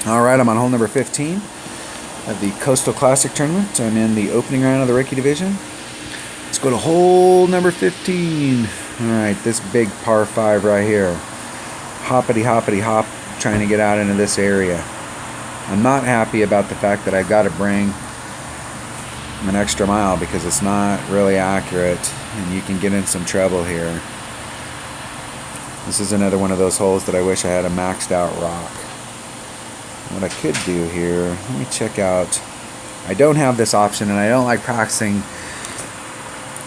Alright, I'm on hole number 15 of the Coastal Classic Tournament. I'm in the opening round of the Ricky Division. Let's go to hole number 15. Alright, this big par 5 right here. Hoppity hoppity hop, trying to get out into this area. I'm not happy about the fact that I've got to bring an extra mile because it's not really accurate and you can get in some trouble here. This is another one of those holes that I wish I had a maxed out rock. What I could do here, let me check out. I don't have this option, and I don't like practicing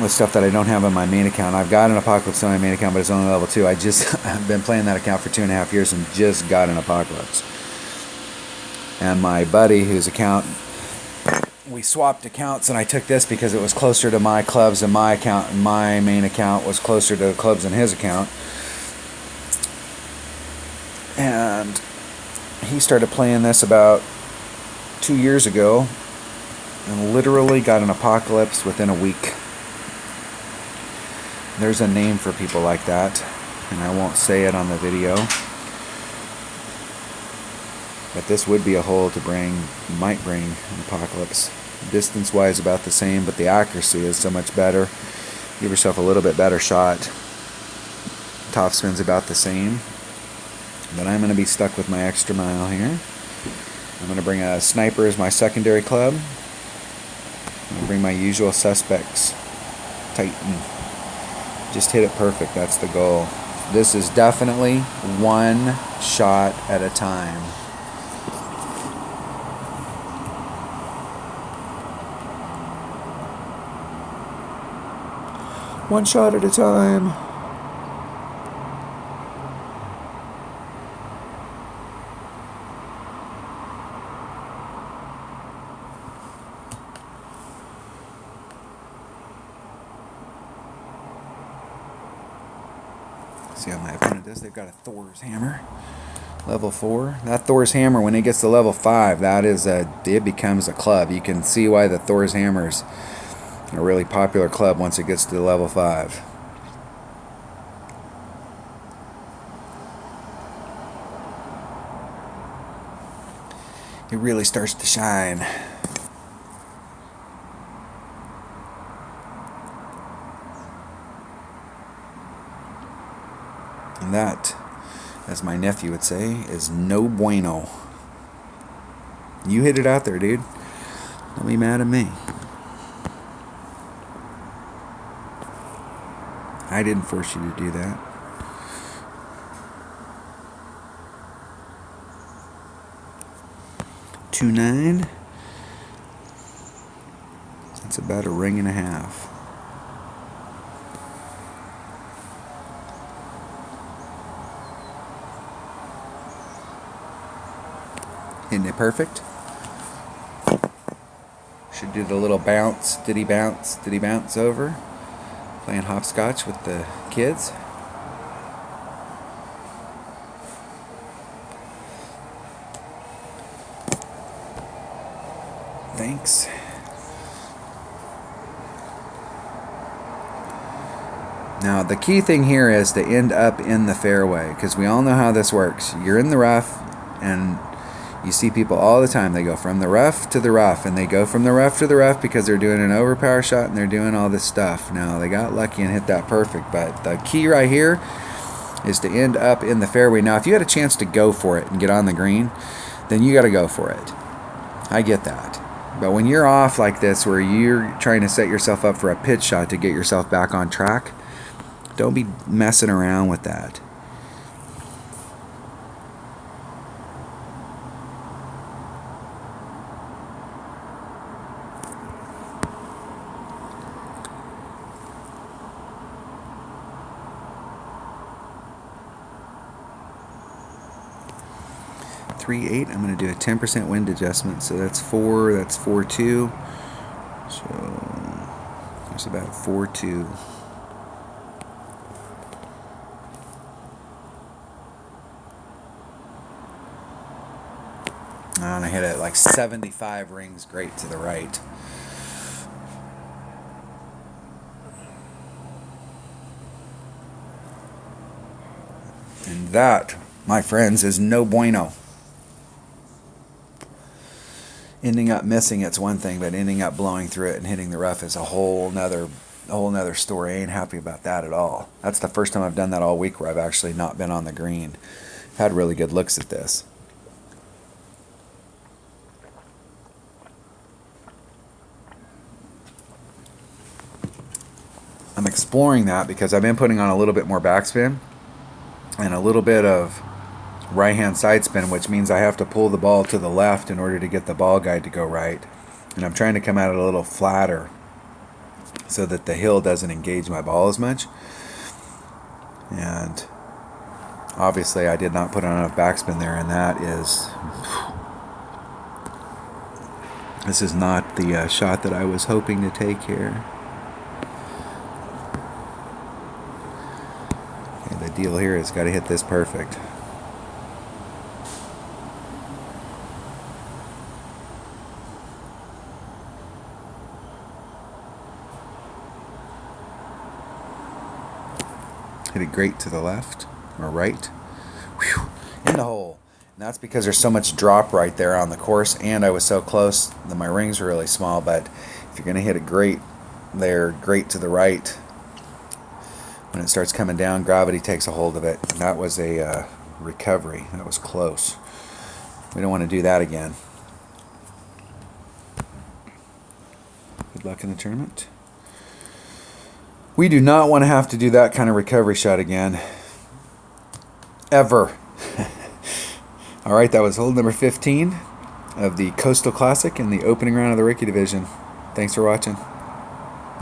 with stuff that I don't have on my main account. I've got an Apocalypse on my main account, but it's only level 2. I've been playing that account for 2.5 years and just got an Apocalypse. And my buddy, whose account, we swapped accounts, and I took this because it was closer to my clubs in my account, and my main account was closer to the clubs in his account. And he started playing this about 2 years ago and literally got an Apocalypse within a week. There's a name for people like that, and I won't say it on the video. But this would be a hole to bring, might bring an Apocalypse. Distance wise about the same, but the accuracy is so much better. Give yourself a little bit better shot. Top spin's about the same. But I'm going to be stuck with my extra mile here. I'm going to bring a Sniper as my secondary club. I'm going to bring my usual suspects. Titan. Just hit it perfect. That's the goal. This is definitely one shot at a time. One shot at a time. See how my opponent does? They've got a Thor's hammer. Level 4. That Thor's hammer, when it gets to level 5, it becomes a club. You can see why the Thor's hammer's a really popular club once it gets to level 5. It really starts to shine. And that, as my nephew would say, is no bueno. You hit it out there, dude. Don't be mad at me. I didn't force you to do that. $2.9. That's about a ring and a half. Isn't it perfect? Should do the little bounce, diddy bounce over. Playing hopscotch with the kids. Thanks. Now the key thing here is to end up in the fairway, because we all know how this works. You're in the rough, and you see people all the time. They go from the rough to the rough, and they go from the rough to the rough because they're doing an overpower shot and they're doing all this stuff. Now, they got lucky and hit that perfect, but the key right here is to end up in the fairway. Now, if you had a chance to go for it and get on the green, then you got to go for it. I get that. But when you're off like this, where you're trying to set yourself up for a pitch shot to get yourself back on track, don't be messing around with that. $3.8. I'm going to do a 10% wind adjustment. So that's 4. That's 4.2. So there's about 4.2. And I hit it like 75 rings great to the right. And that, my friends, is no bueno. Ending up missing it's one thing, but ending up blowing through it and hitting the rough is a whole nother story. I ain't happy about that at all. That's the first time I've done that all week where I've actually not been on the green. I've had really good looks at this. I'm exploring that because I've been putting on a little bit more backspin and a little bit of right hand side spin, which means I have to pull the ball to the left in order to get the ball guide to go right. And I'm trying to come at it a little flatter so that the hill doesn't engage my ball as much. And obviously I did not put on enough backspin there, and that is, this is not the shot that I was hoping to take here. Okay, the deal here is got to hit this perfect. Hit it great to the left or right. Whew, in the hole. And that's because there's so much drop right there on the course, and I was so close that my rings were really small. But if you're going to hit it great there, great to the right, when it starts coming down, gravity takes a hold of it. And that was a recovery. That was close. We don't want to do that again. Good luck in the tournament. We do not want to have to do that kind of recovery shot again. Ever. All right, that was hole number 15 of the Coastal Classic in the opening round of the Rookie Division. Thanks for watching.